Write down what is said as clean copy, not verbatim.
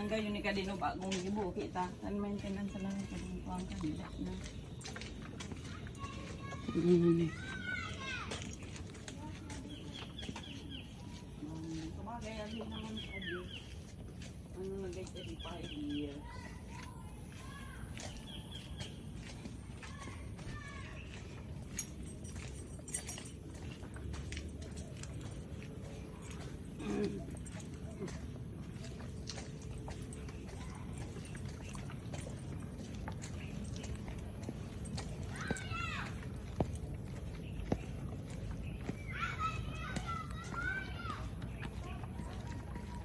hanggang yun ni kadino bagong gibo kita. Tan maintenance lang sa tuwang kanila na. Kumagaya din naman sa di. Ano nagay 35 years.